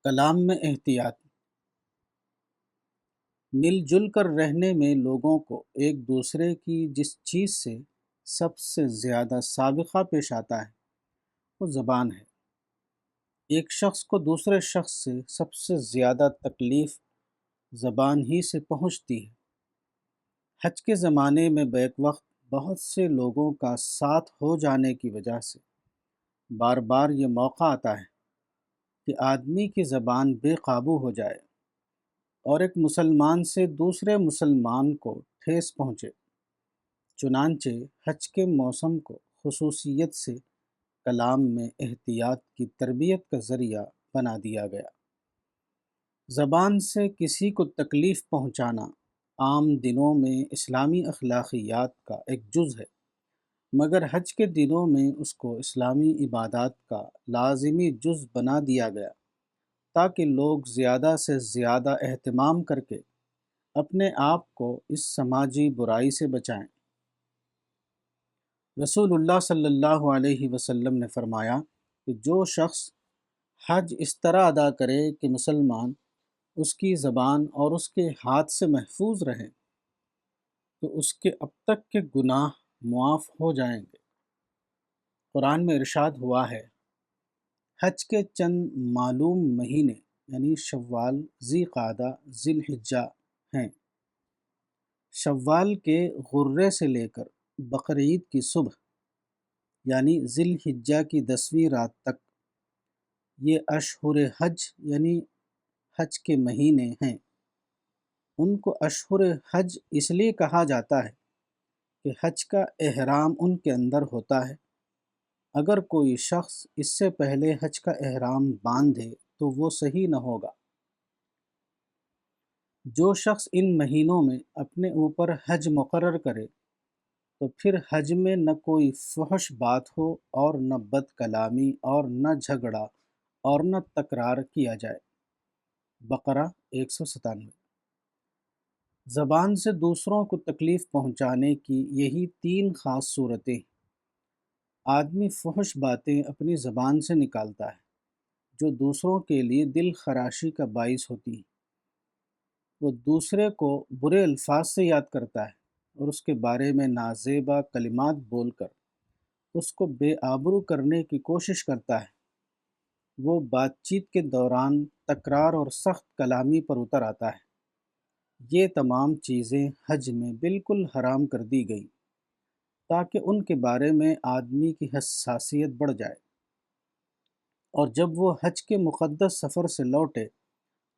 کلام میں احتیاط۔ مل جل کر رہنے میں لوگوں کو ایک دوسرے کی جس چیز سے سب سے زیادہ سابقہ پیش آتا ہے وہ زبان ہے۔ ایک شخص کو دوسرے شخص سے سب سے زیادہ تکلیف زبان ہی سے پہنچتی ہے۔ حج کے زمانے میں بیک وقت بہت سے لوگوں کا ساتھ ہو جانے کی وجہ سے بار بار یہ موقع آتا ہے کہ آدمی کی زبان بے قابو ہو جائے اور ایک مسلمان سے دوسرے مسلمان کو ٹھیس پہنچے۔ چنانچہ حج کے موسم کو خصوصیت سے کلام میں احتیاط کی تربیت کا ذریعہ بنا دیا گیا۔ زبان سے کسی کو تکلیف پہنچانا عام دنوں میں اسلامی اخلاقیات کا ایک جز ہے، مگر حج کے دنوں میں اس کو اسلامی عبادات کا لازمی جز بنا دیا گیا تاکہ لوگ زیادہ سے زیادہ اہتمام کر کے اپنے آپ کو اس سماجی برائی سے بچائیں۔ رسول اللہ صلی اللہ علیہ وسلم نے فرمایا کہ جو شخص حج اس طرح ادا کرے کہ مسلمان اس کی زبان اور اس کے ہاتھ سے محفوظ رہیں تو اس کے اب تک کے گناہ معاف ہو جائیں گے۔ قرآن میں ارشاد ہوا ہے، حج کے چند معلوم مہینے یعنی شوال، ذی قعدہ، ذی الحجہ ہیں۔ شوال کے غرے سے لے کر بقرعید کی صبح یعنی ذی الحجہ کی 10ویں رات تک یہ اشہر حج یعنی حج کے مہینے ہیں۔ ان کو اشہر حج اس لیے کہا جاتا ہے کہ حج کا احرام ان کے اندر ہوتا ہے۔ اگر کوئی شخص اس سے پہلے حج کا احرام باندھے تو وہ صحیح نہ ہوگا۔ جو شخص ان مہینوں میں اپنے اوپر حج مقرر کرے تو پھر حج میں نہ کوئی فحش بات ہو اور نہ بد کلامی اور نہ جھگڑا اور نہ تکرار کیا جائے۔ بقرہ 197۔ زبان سے دوسروں کو تکلیف پہنچانے کی یہی 3 خاص صورتیں۔ آدمی فحش باتیں اپنی زبان سے نکالتا ہے جو دوسروں کے لیے دل خراشی کا باعث ہوتی ہیں۔ وہ دوسرے کو برے الفاظ سے یاد کرتا ہے اور اس کے بارے میں نازیبا کلمات بول کر اس کو بے آبرو کرنے کی کوشش کرتا ہے۔ وہ بات چیت کے دوران تکرار اور سخت کلامی پر اتر آتا ہے۔ یہ تمام چیزیں حج میں بالکل حرام کر دی گئی تاکہ ان کے بارے میں آدمی کی حساسیت بڑھ جائے، اور جب وہ حج کے مقدس سفر سے لوٹے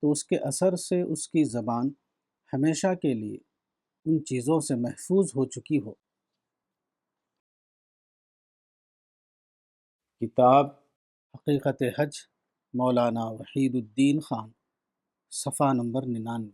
تو اس کے اثر سے اس کی زبان ہمیشہ کے لیے ان چیزوں سے محفوظ ہو چکی ہو۔ کتاب حقیقت حج، مولانا وحید الدین خان، صفحہ نمبر 99۔